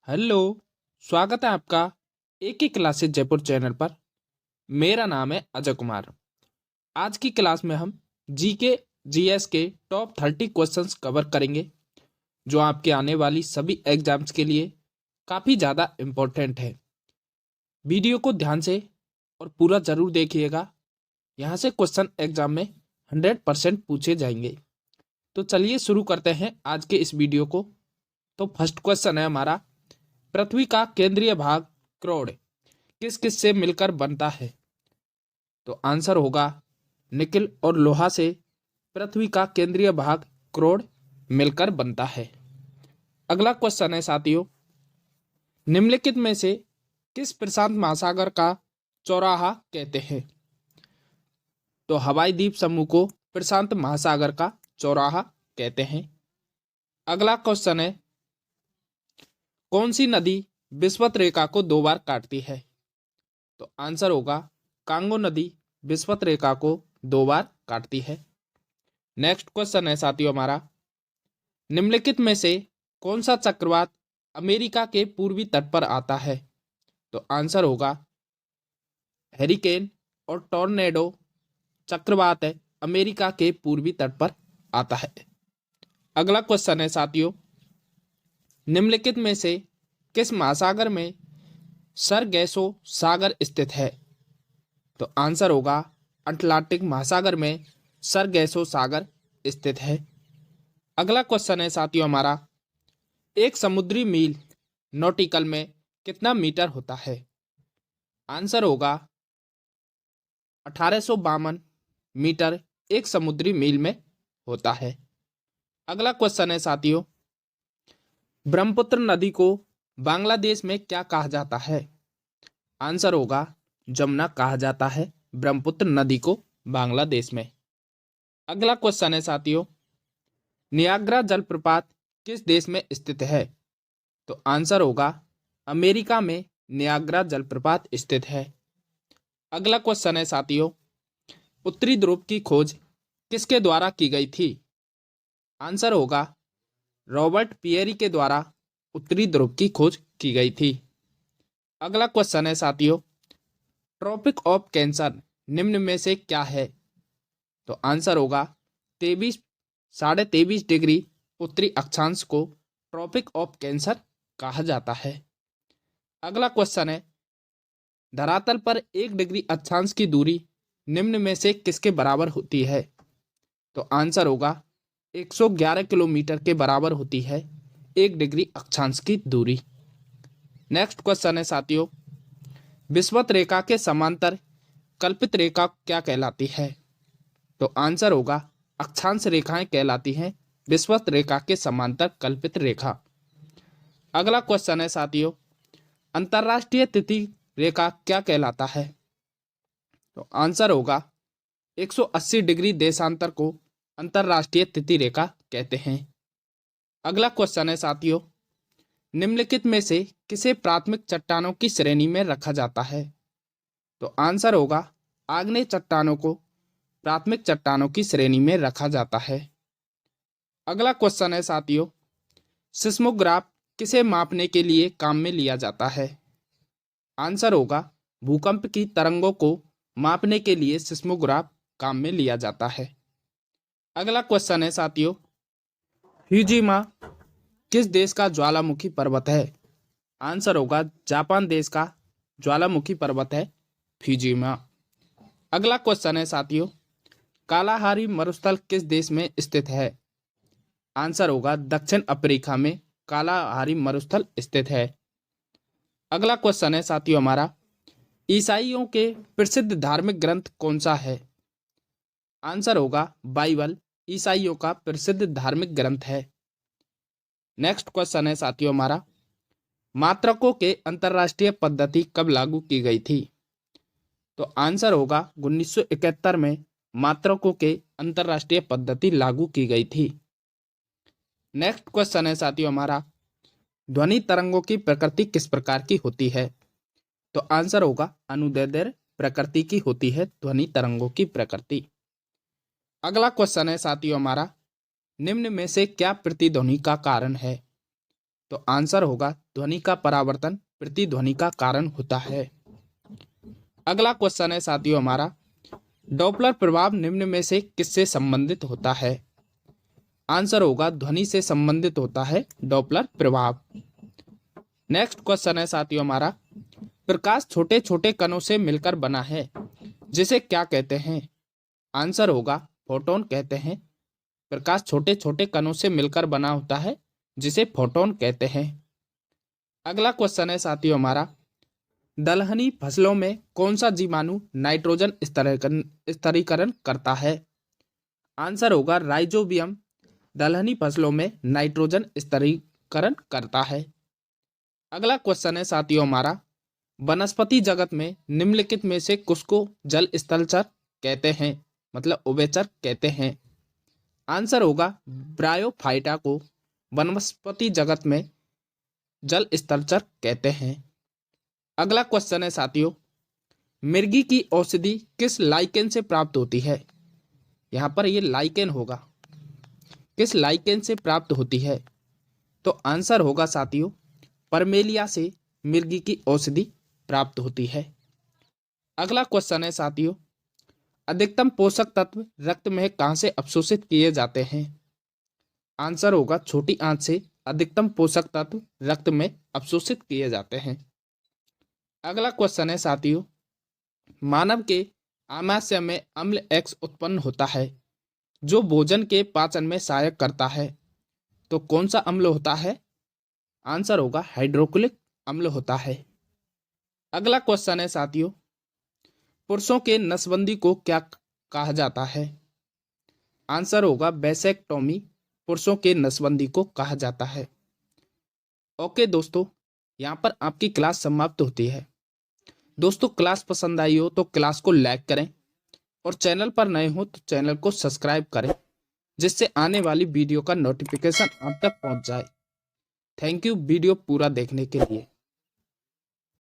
Hello. स्वागत है आपका एक ही क्लासेस जयपुर चैनल पर। मेरा नाम है अजय कुमार। आज की क्लास में हम जीके जीएस के टॉप 30 क्वेश्चंस कवर करेंगे जो आपके आने वाली सभी एग्जाम्स के लिए काफ़ी ज़्यादा इम्पोर्टेंट है। वीडियो को ध्यान से और पूरा ज़रूर देखिएगा। यहाँ से क्वेश्चन एग्जाम में 100% पूछे जाएंगे। तो चलिए शुरू करते हैं आज के इस वीडियो को। तो फर्स्ट क्वेश्चन है हमारा, पृथ्वी का केंद्रीय भाग क्रोड किस किस से मिलकर बनता है? तो आंसर होगा निकिल और लोहा से पृथ्वी का केंद्रीय भाग क्रोड मिलकर बनता है। अगला क्वेश्चन है साथियों, निम्नलिखित में से किस प्रशांत महासागर का चौराहा कहते हैं? तो हवाई द्वीप समूह को प्रशांत महासागर का चौराहा कहते हैं। अगला क्वेश्चन है, कौन सी नदी विषुवत रेखा को 2 बार काटती है? तो आंसर होगा कांगो नदी विषुवत रेखा को 2 बार काटती है। नेक्स्ट क्वेश्चन है साथियों हमारा, निम्नलिखित में से कौन सा चक्रवात अमेरिका के पूर्वी तट पर आता है? तो आंसर होगा हैरिकेन और टॉर्नेडो चक्रवात है अमेरिका के पूर्वी तट पर आता है। अगला क्वेश्चन है साथियों, निम्नलिखित में से किस महासागर में सरगैसो सागर स्थित है? तो आंसर होगा अटलांटिक महासागर में सरगैसो सागर स्थित है। अगला क्वेश्चन है साथियों हमारा, एक समुद्री मील नॉटिकल में कितना मीटर होता है? आंसर होगा 1852 मीटर एक समुद्री मील में होता है। अगला क्वेश्चन है साथियों, ब्रह्मपुत्र नदी को बांग्लादेश में क्या कहा जाता है? आंसर होगा जमुना कहा जाता है ब्रह्मपुत्र नदी को बांग्लादेश में। अगला क्वेश्चन है साथियों, नियाग्रा जलप्रपात किस देश में स्थित है? तो आंसर होगा अमेरिका में नियाग्रा जलप्रपात स्थित है। अगला क्वेश्चन है साथियों, उत्तरी ध्रुव की खोज किसके द्वारा की गई थी? आंसर होगा रॉबर्ट पियरी के द्वारा उत्तरी ध्रुव की खोज की गई थी। अगला क्वेश्चन है साथियों, ट्रॉपिक ऑफ कैंसर निम्न में से क्या है? तो आंसर होगा 23.23 डिग्री उत्तरी अक्षांश को ट्रॉपिक ऑफ कैंसर कहा जाता है। अगला क्वेश्चन है, धरातल पर 1 डिग्री अक्षांश की दूरी निम्न में से किसके बराबर होती है? तो आंसर होगा 111 किलोमीटर के बराबर होती है 1 डिग्री अक्षांश की दूरी। नेक्स्ट क्वेश्चन है साथियों, विषुवत रेखा के समांतर कल्पित रेखा क्या कहलाती है? तो आंसर होगा अक्षांश रेखाएं कहलाती हैं विषुवत रेखा के समांतर कल्पित रेखा। अगला क्वेश्चन है साथियों, अंतरराष्ट्रीय तिथि रेखा क्या कहलाता है? तो आंसर होगा 180 डिग्री देशांतर को अंतरराष्ट्रीय तिथि रेखा कहते हैं। अगला क्वेश्चन है साथियों, निम्नलिखित में से किसे प्राथमिक चट्टानों की श्रेणी में रखा जाता है? तो आंसर होगा आग्नेय चट्टानों को प्राथमिक चट्टानों की श्रेणी में रखा जाता है। अगला क्वेश्चन है साथियों, सिस्मोग्राफ किसे मापने के लिए काम में लिया जाता है? आंसर होगा भूकंप की तरंगों को मापने के लिए सिस्मोग्राफ काम में लिया जाता है। अगला क्वेश्चन है साथियों, फ्यूजिमा किस देश का ज्वालामुखी पर्वत है? आंसर होगा जापान देश का ज्वालामुखी पर्वत है फ्यूजिमा। अगला क्वेश्चन है साथियों, कालाहारी मरुस्थल किस देश में स्थित है? आंसर होगा दक्षिण अफ्रीका में कालाहारी मरुस्थल स्थित है। अगला क्वेश्चन है साथियों हमारा, ईसाइयों के प्रसिद्ध धार्मिक ग्रंथ कौन सा है? आंसर होगा बाइबल ईसाइयों का प्रसिद्ध धार्मिक ग्रंथ है। नेक्स्ट क्वेश्चन है साथियों हमारा, मात्रकों के अंतरराष्ट्रीय पद्धति कब लागू की गई थी? तो आंसर होगा 1971 में मात्रकों के अंतरराष्ट्रीय पद्धति लागू की गई थी। नेक्स्ट क्वेश्चन है साथियों हमारा, ध्वनि तरंगों की प्रकृति किस प्रकार की होती है? तो आंसर होगा अनुदैर्ध्य प्रकृति की होती है ध्वनि तरंगों की प्रकृति। अगला क्वेश्चन है साथियों हमारा, निम्न में से क्या प्रतिध्वनि का कारण है? तो आंसर होगा ध्वनि का परावर्तन प्रतिध्वनि का कारण होता है। अगला क्वेश्चन है साथियों हमारा, डॉपलर प्रभाव निम्न में से किससे संबंधित होता है? आंसर होगा ध्वनि से संबंधित होता है डॉपलर प्रभाव। नेक्स्ट क्वेश्चन है साथियों हमारा, प्रकाश छोटे छोटे कणों से मिलकर बना है, जिसे क्या कहते हैं? आंसर होगा फोटोन कहते हैं। प्रकाश छोटे छोटे कणों से मिलकर बना होता है, जिसे फोटोन कहते हैं। अगला क्वेश्चन है साथियों हमारा, दलहनी फसलों में कौन सा जीवाणु नाइट्रोजन स्थिरीकरण करता है? आंसर होगा राइजोबियम दलहनी फसलों में नाइट्रोजन स्थिरीकरण करता है। अगला क्वेश्चन है साथियों हमारा, वनस्पति जगत में निम्नलिखित में से किसको जल स्थलचर कहते हैं, मतलब उभयचर कहते हैं? आंसर होगा ब्रायोफाइटा को वनस्पति जगत में जल स्थलचर कहते हैं। अगला क्वेश्चन है साथियों, मिर्गी की औषधि किस लाइकेन से प्राप्त होती है? यहाँ पर ये लाइकेन होगा, किस लाइकेन से प्राप्त होती है? तो आंसर होगा साथियों परमेलिया से मिर्गी की औषधि प्राप्त होती है। अगला क्वेश्चन है साथियों, अधिकतम पोषक तत्व रक्त में कहाँ से अवशोषित किए जाते हैं? आंसर होगा छोटी आंत से अधिकतम पोषक तत्व रक्त में अवशोषित किए जाते हैं। अगला क्वेश्चन है साथियों, मानव के आमाशय में अम्ल X उत्पन्न होता है, जो भोजन के पाचन में सहायक करता है। तो कौन सा अम्ल होता है? आंसर होगा हाइड्रोक्लोरिक अम्ल होता है। अगला क्वेश्चन है साथियों, पुरुषों के नसबंदी को क्या कहा जाता है? आंसर होगा वैसेक्टोमी पुरुषों के नसबंदी को कहा जाता है। ओके दोस्तों, यहाँ पर आपकी क्लास समाप्त होती है। दोस्तों क्लास पसंद आई हो तो क्लास को लाइक करें और चैनल पर नए हो तो चैनल को सब्सक्राइब करें, जिससे आने वाली वीडियो का नोटिफिकेशन आप तक पहुंच जाए। थैंक यू वीडियो पूरा देखने के लिए।